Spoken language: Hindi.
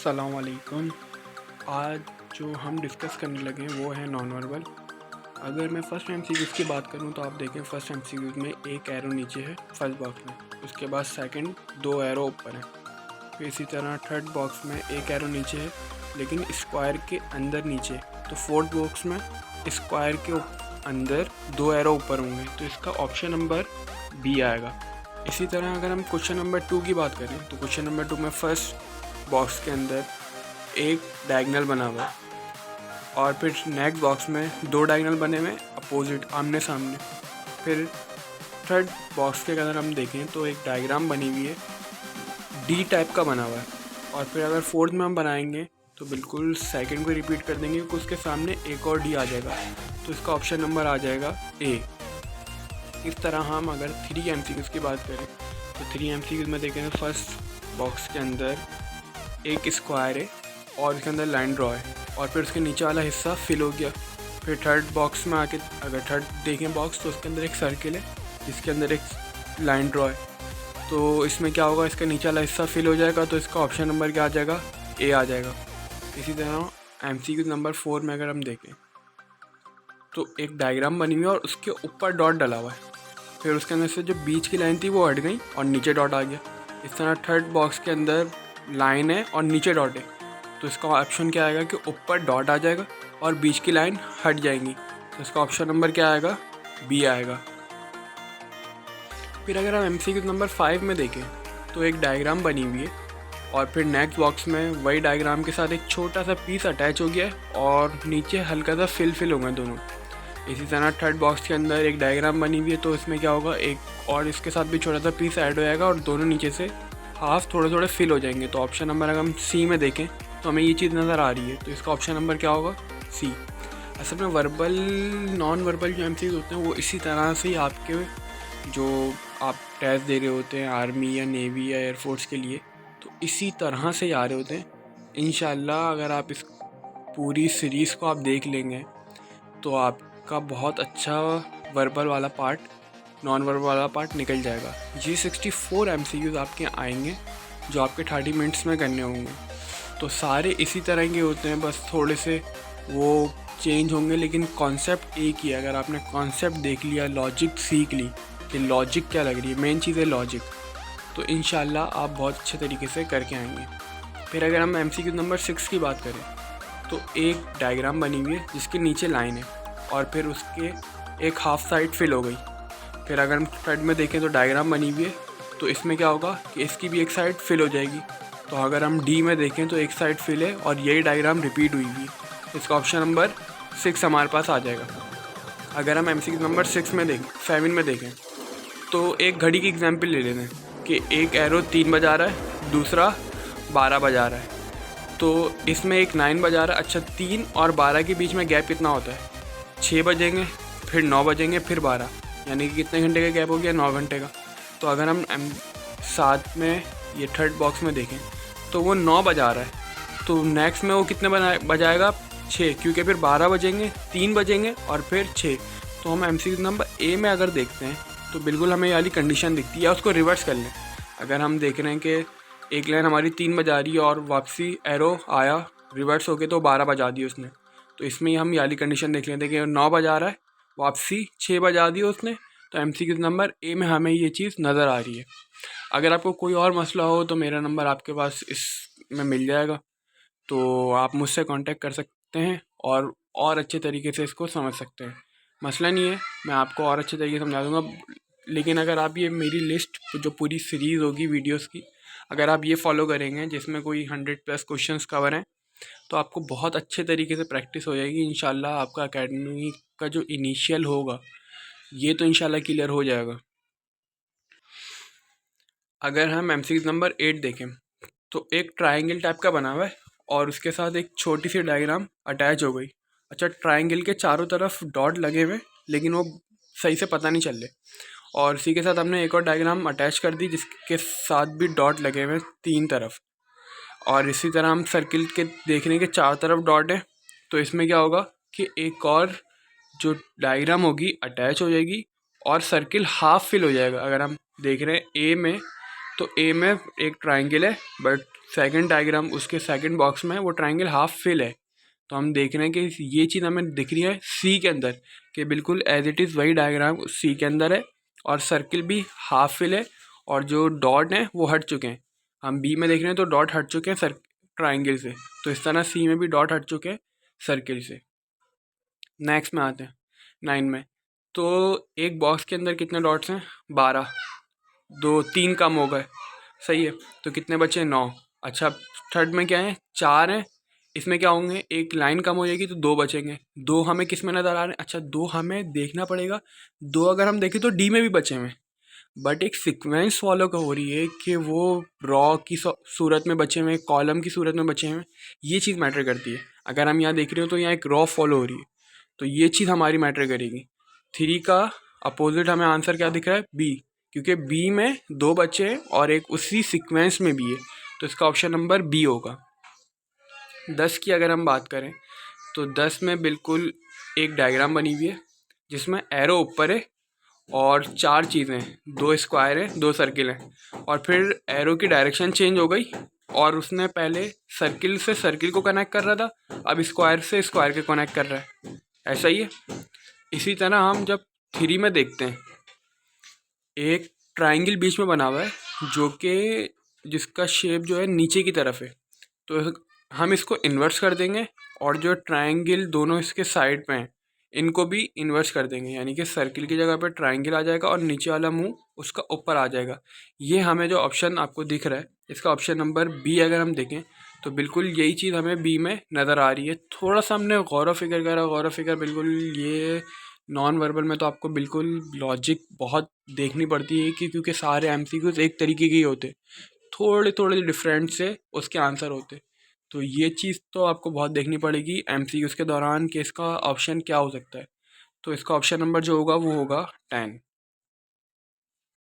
अस्सलाम वालेकुम। आज जो हम डिस्कस करने लगे हैं वो है नॉन वर्बल। अगर मैं फ़र्स्ट एमसीक्यूज़ की बात करूं तो आप देखें फ़र्स्ट एमसीक्यूज़ में एक एरो नीचे है फर्स्ट बॉक्स में, उसके बाद सेकंड दो एरो ऊपर है। फिर इसी तरह थर्ड बॉक्स में एक एरो नीचे है लेकिन स्क्वायर के अंदर नीचे, तो फोर्थ बॉक्स में स्क्वायर के अंदर दो एरो ऊपर होंगे, तो इसका ऑप्शन नंबर बी आएगा। इसी तरह अगर हम क्वेश्चन नंबर 2 की बात करें तो क्वेश्चन नंबर 2 में फर्स्ट बॉक्स के अंदर एक डायगोनल बना हुआ है और फिर नेक्स्ट बॉक्स में दो डायगोनल बने हुए अपोजिट आमने सामने। फिर थर्ड बॉक्स के अंदर हम देखें तो एक डायग्राम बनी हुई है डी टाइप का बना हुआ है। और फिर अगर फोर्थ में हम बनाएंगे तो बिल्कुल सेकंड को रिपीट कर देंगे क्योंकि उसके सामने एक और डी आ जाएगा, तो इसका ऑप्शन नंबर आ जाएगा ए। इस तरह हम अगर 3 एमसीक्यूज़ की बात करें तो 3 एमसीक्यूज़ में देखें तो फर्स्ट बॉक्स के अंदर एक स्क्वायर है और इसके अंदर लाइन ड्रॉ है और फिर उसके नीचे वाला हिस्सा फिल हो गया। फिर थर्ड बॉक्स में आके अगर थर्ड देखें बॉक्स तो उसके अंदर एक सर्किल है जिसके अंदर एक लाइन ड्रॉ है, तो इसमें क्या होगा, इसका नीचे वाला हिस्सा फिल हो जाएगा, तो इसका ऑप्शन नंबर क्या आ जाएगा, ए आ जाएगा। इसी तरह एमसीक्यू नंबर 4 में अगर हम देखें तो एक डायग्राम बनी हुई है और उसके ऊपर डॉट डला हुआ है। फिर उसके अंदर से जो बीच की लाइन थी वो हट गई और नीचे डॉट आ गया। इस तरह थर्ड बॉक्स के अंदर लाइन है और नीचे डॉट है, तो इसका ऑप्शन क्या आएगा कि ऊपर डॉट आ जाएगा और बीच की लाइन हट जाएंगी, तो इसका ऑप्शन नंबर क्या आएगा, बी आएगा। फिर अगर हम एमसीक्यू नंबर 5 में देखें तो एक डायग्राम बनी हुई है और फिर नेक्स्ट बॉक्स में वही डायग्राम के साथ एक छोटा सा पीस अटैच हो गया है और नीचे हल्का सा फिल हो गए दोनों। इसी तरह थर्ड बॉक्स के अंदर एक डायग्राम बनी हुई है, तो इसमें क्या होगा, एक और इसके साथ भी छोटा सा पीस ऐड हो जाएगा और दोनों नीचे से हाफ थोड़े थोड़े फिल हो जाएंगे, तो ऑप्शन नंबर अगर हम सी में देखें तो हमें ये चीज़ नज़र आ रही है, तो इसका ऑप्शन नंबर क्या होगा, सी। असल में वर्बल नॉन वर्बल जो एमसीक्यूज़ होते हैं वो इसी तरह से ही आपके जो आप टेस्ट दे रहे होते हैं आर्मी या नेवी या एयरफोर्स के लिए, तो इसी तरह से ही आ रहे होते हैं। इंशाल्लाह अगर आप इस पूरी सीरीज़ को आप देख लेंगे तो आपका बहुत अच्छा वर्बल वाला पार्ट, नॉन वर्बल वाला पार्ट निकल जाएगा। G64 एमसीक्यूज़ आपके आएंगे जो आपके 30 मिनट्स में करने होंगे, तो सारे इसी तरह के होते हैं, बस थोड़े से वो चेंज होंगे लेकिन कॉन्सेप्ट एक ही है। अगर आपने कॉन्सेप्ट देख लिया, लॉजिक सीख ली कि लॉजिक क्या लग रही है, मेन चीज़ है लॉजिक, तो इंशाल्लाह आप बहुत अच्छे तरीके से करके आएंगे। फिर अगर हम एमसीक्यू नंबर 6 की बात करें तो एक डायग्राम बनी हुई है जिसके नीचे लाइन है और फिर उसके एक हाफ साइड फिल हो गई। फिर अगर हम थर्ड में देखें तो डायग्राम बनी हुई है, तो इसमें क्या होगा कि इसकी भी एक साइड फिल हो जाएगी। तो अगर हम डी में देखें तो एक साइड फिल है और यही डायग्राम रिपीट हुई हुई है, इसका ऑप्शन नंबर 6 हमारे पास आ जाएगा। अगर हम एमसीक्यू नंबर 7 में देखें तो एक घड़ी की एग्जाम्पल ले लेते हैं कि एक एरो 3 बजा रहा है, दूसरा 12 बजा रहा है, तो इसमें एक 9 बजा रहा है। अच्छा, 3 और 12 के बीच में गैप कितना होता है, 6 बजेंगे, फिर 9 बजेंगे, फिर 12, यानी कि कितने घंटे का गैप हो गया, 9 घंटे का। तो अगर हम साथ में ये थर्ड बॉक्स में देखें तो वो 9 बजा रहा है, तो नेक्स्ट में वो कितने बजाएगा, 6, क्योंकि फिर 12 बजेंगे, 3 बजेंगे और फिर 6। तो हम एमसीक्यू नंबर ए में अगर देखते हैं तो बिल्कुल हमें वाली कंडीशन दिखती है, या उसको रिवर्स कर लें। अगर हम देख रहे हैं कि एक लाइन हमारी 3 बजा रही है और वापसी एरो आया रिवर्स होके तो 12 बजा दी उसने, तो इसमें हम ये वाली कंडीशन देख लेते हैं कि 9 बजा रहा है, वापसी 6 बजा दी उसने, तो एमसीक्यू नंबर ए में हमें ये चीज़ नज़र आ रही है। अगर आपको कोई और मसला हो तो मेरा नंबर आपके पास इसमें मिल जाएगा, तो आप मुझसे कांटेक्ट कर सकते हैं और अच्छे तरीके से इसको समझ सकते हैं। मसला नहीं है, मैं आपको और अच्छे तरीके से समझा दूँगा। लेकिन अगर आप ये मेरी लिस्ट जो पूरी सीरीज़ होगी वीडियोस की, अगर आप ये फॉलो करेंगे जिसमें कोई 100+ क्वेश्चंस कवर हैं, तो आपको बहुत अच्छे तरीके से प्रैक्टिस हो जाएगी। इंशाल्लाह आपका एकेडमी का जो इनिशियल होगा ये तो इंशाल्लाह क्लियर हो जाएगा। अगर हम एमसीक्यू नंबर 8 देखें तो एक ट्रायंगल टाइप का बना हुआ है और उसके साथ एक छोटी सी डायग्राम अटैच हो गई। अच्छा, ट्रायंगल के चारों तरफ डॉट लगे हुए लेकिन वो सही से पता नहीं चल रहे, और इसी के साथ हमने एक और डायग्राम अटैच कर दी जिसके साथ भी डॉट लगे हुए 3 तरफ, और इसी तरह हम सर्किल के देखने के 4 तरफ डॉट है, तो इसमें क्या होगा कि एक और जो डायग्राम होगी अटैच हो जाएगी और सर्किल हाफ फिल हो जाएगा। अगर हम देख रहे हैं ए में, तो ए में एक ट्रायंगल है बट सेकंड डायग्राम उसके सेकंड बॉक्स में वो ट्रायंगल हाफ फिल है। तो हम देख रहे हैं कि ये चीज़ हमें दिख रही है सी के अंदर, कि बिल्कुल एज इट इज़ वही डायग्राम सी के अंदर है और सर्किल भी हाफ फिल है और जो डॉट हैं वो हट चुके हैं। हम बी में देख रहे हैं तो डॉट हट चुके हैं सर ट्राइंगल से, तो इस तरह सी में भी डॉट हट चुके हैं सर्किल से। नेक्स्ट में आते हैं 9 में। तो एक बॉक्स के अंदर कितने डॉट्स हैं? 12। 3 कम हो गए, सही है, तो कितने बचे? 9। अच्छा, थर्ड में क्या है? 4 हैं, इसमें क्या होंगे? एक लाइन कम हो जाएगी तो 2 बचेंगे। 2 हमें किस में नज़र आ रहे हैं? अच्छा, 2 हमें देखना पड़ेगा। 2 अगर हम देखें तो डी में भी बचे हुए हैं, बट एक सीक्वेंस फॉलो हो रही है कि वो रॉ की सूरत में बचे हुए हैं, कॉलम की सूरत में बचे हुए हैं, ये चीज़ मैटर करती है। अगर हम यहाँ देख रहे हो तो यहाँ एक रॉ फॉलो हो रही है, तो ये चीज़ हमारी मैटर करेगी। 3 का अपोजिट हमें आंसर क्या दिख रहा है? बी, क्योंकि बी में 2 बचे हैं और एक उसी सीक्वेंस में भी है, तो इसका ऑप्शन नंबर बी होगा। 10 की अगर हम बात करें तो 10 में बिल्कुल एक डायग्राम बनी हुई है जिसमें एरो ऊपर है और 4 चीज़ें, 2 स्क्वायर है, 2 सर्किल हैं, और फिर एरो की डायरेक्शन चेंज हो गई और उसने पहले सर्किल से सर्किल को कनेक्ट कर रहा था, अब स्क्वायर से स्क्वायर के कनेक्ट कर रहा है, ऐसा ही है। इसी तरह हम जब 3 में देखते हैं, एक ट्राइंगल बीच में बना हुआ है जो कि जिसका शेप जो है नीचे की तरफ है, तो हम इसको इन्वर्स कर देंगे और जो ट्रायंगल दोनों इसके साइड पे हैं इनको भी इन्वर्स कर देंगे, यानी कि सर्किल की जगह पे ट्रायंगल आ जाएगा और नीचे वाला मुंह उसका ऊपर आ जाएगा। ये हमें जो ऑप्शन आपको दिख रहा है इसका ऑप्शन नंबर बी अगर हम देखें तो बिल्कुल यही चीज़ हमें बी में नज़र आ रही है। थोड़ा सा हमने गौर फिक्र करा, गौर फिक्र बिल्कुल ये नॉन वर्बल में तो आपको बिल्कुल लॉजिक बहुत देखनी पड़ती है कि क्योंकि सारे एमसीक्यूज एक तरीके के ही होते, थोड़े थोड़े डिफरेंट से उसके आंसर होते, तो ये चीज़ तो आपको बहुत देखनी पड़ेगी एमसीक्यूज़ के दौरान कि इसका ऑप्शन क्या हो सकता है। तो इसका ऑप्शन नंबर जो होगा वो होगा 10।